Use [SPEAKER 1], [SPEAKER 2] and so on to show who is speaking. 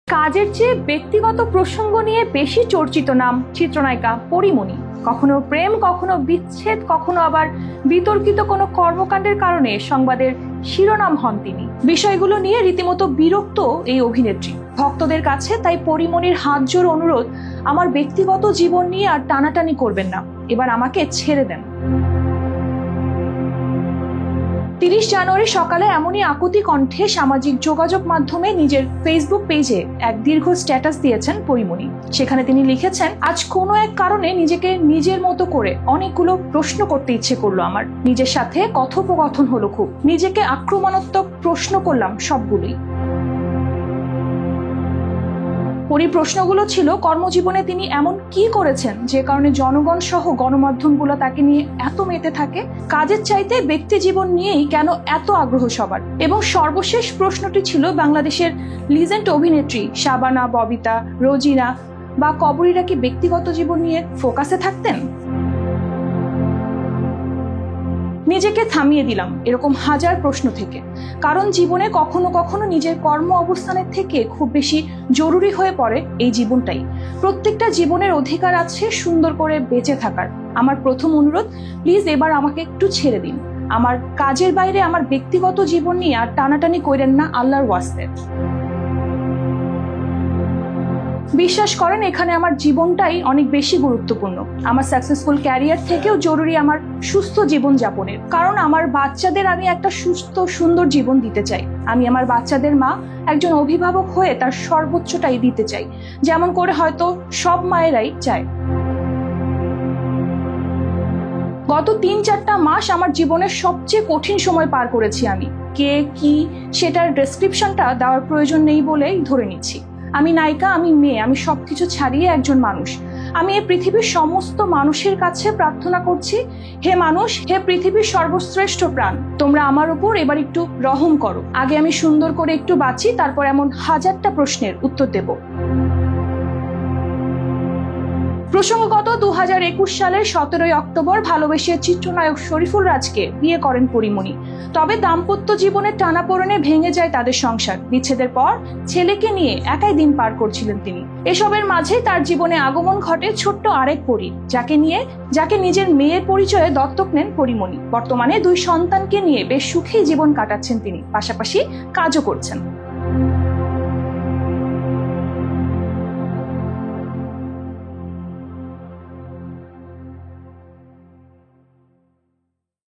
[SPEAKER 1] কাজের চেয়ে ব্যক্তিগত প্রসঙ্গ নিয়ে বেশি চর্চিত নাম চিত্রনায়িকা পরীমণি। কখনো প্রেম, কখনো বিচ্ছেদ, কখনো আবার বিতর্কিত কোনো কর্মকাণ্ডের কারণে সংবাদের শিরোনাম হন তিনি। বিষয়গুলো নিয়ে রীতিমতো বিরক্ত এই অভিনেত্রী। ভক্তদের কাছে তাই পরীমণির হাত জোড় অনুরোধ, আমার ব্যক্তিগত জীবন নিয়ে আর টানাটানি করবেন না, এবার আমাকে ছেড়ে দেন। 30 জানুয়ারি সকালে এমনই আকুতি কণ্ঠে সামাজিক যোগাযোগ মাধ্যমে নিজের ফেসবুক পেজে এক দীর্ঘ স্ট্যাটাস দিয়েছেন পরীমণি। সেখানে তিনি লিখেছেন, আজ কোনো এক কারণে নিজেকে নিজের মতো করে অনেকগুলো প্রশ্ন করতে ইচ্ছে করলো আমার। নিজের সাথে কথোপকথন হলো খুব, নিজেকে আক্রমণাত্মক প্রশ্ন করলাম সবগুলোই। প্রশ্নগুলো ছিল, কর্মজীবনে তিনি এমন কি করেছেন যে কারণে জনগণ সহ গণমাধ্যমগুলো তাকে নিয়ে এত মেতে থাকে? কাজের চাইতে ব্যক্তি জীবন নিয়েই কেন এত আগ্রহ সবার? এবং সর্বশেষ প্রশ্নটি ছিল, বাংলাদেশের লিজেন্ড অভিনেত্রী শাবানা, ববিতা, রোজিনা বা কবরীরা কি ব্যক্তিগত জীবন নিয়ে ফোকাসে থাকতেন? নিজেকে থামিয়ে দিলাম এরকম হাজার প্রশ্ন থেকে, কারণ জীবনে কখনো কখনো নিজের কর্ম অবস্থানের থেকে খুব বেশি জরুরি হয়ে পড়ে এই জীবনটাই। প্রত্যেকটা জীবনের অধিকার আছে সুন্দর করে বেঁচে থাকার। আমার প্রথম অনুরোধ, প্লিজ এবার আমাকে একটু ছেড়ে দিন। আমার কাজের বাইরে আমার ব্যক্তিগত জীবন নিয়ে আর টানাটানি করেন না, আল্লাহর ওয়াস্তে। বিশ্বাস করেন, এখানে আমার জীবনটাই অনেক বেশি গুরুত্বপূর্ণ। আমার সাকসেসফুল ক্যারিয়ার থেকেও জরুরি আমার সুস্থ জীবন যাপনের, কারণ আমার বাচ্চাদের আমি একটা সুস্থ সুন্দর জীবন দিতে চাই। আমি আমার বাচ্চাদের মা, একজন অভিভাবক হয়ে তার সর্বোচ্চটাই দিতে চাই, যেমন করে হয়তো সব মায়েরাই চায়। গত 3-4টা মাস আমার জীবনের সবচেয়ে কঠিন সময় পার করেছি আমি। কে কি সেটার ডেসক্রিপশনটা দেওয়ার প্রয়োজন নেই বলেই ধরে নিচ্ছি। আমি নায়িকা, আমি মেয়ে, আমি সবকিছু ছাড়িয়ে একজন মানুষ। আমি এই পৃথিবীর সমস্ত মানুষের কাছে প্রার্থনা করছি, হে মানুষ, হে পৃথিবীর সর্বশ্রেষ্ঠ প্রাণ, তোমরা আমার উপর এবার একটু রহম করো। আগে আমি সুন্দর করে একটু বাঁচি, তারপর এমন হাজারটা প্রশ্নের উত্তর দেব। প্রসঙ্গগত 2021 সালের 17 অক্টোবর ভালোবেসে চিত্রনায়ক শরীফুল রাজকে বিয়ে করেন পরীমণি। তবে দাম্পত্য জীবনের টানাপোড়েনে ভেঙে যায় তাদের সংসার। বিচ্ছেদের পর ছেলেকে নিয়ে একাই দিন পার করছিলেন তিনি। এসবের মাঝে তার জীবনে আগমন ঘটে ছোট্ট আরেক পরীর, যাকে নিজের মেয়ের পরিচয়ে দত্তক নেন পরীমণি। বর্তমানে 2 সন্তানকে নিয়ে বেশ সুখেই জীবন কাটাচ্ছেন তিনি, পাশাপাশি কাজও করছেন।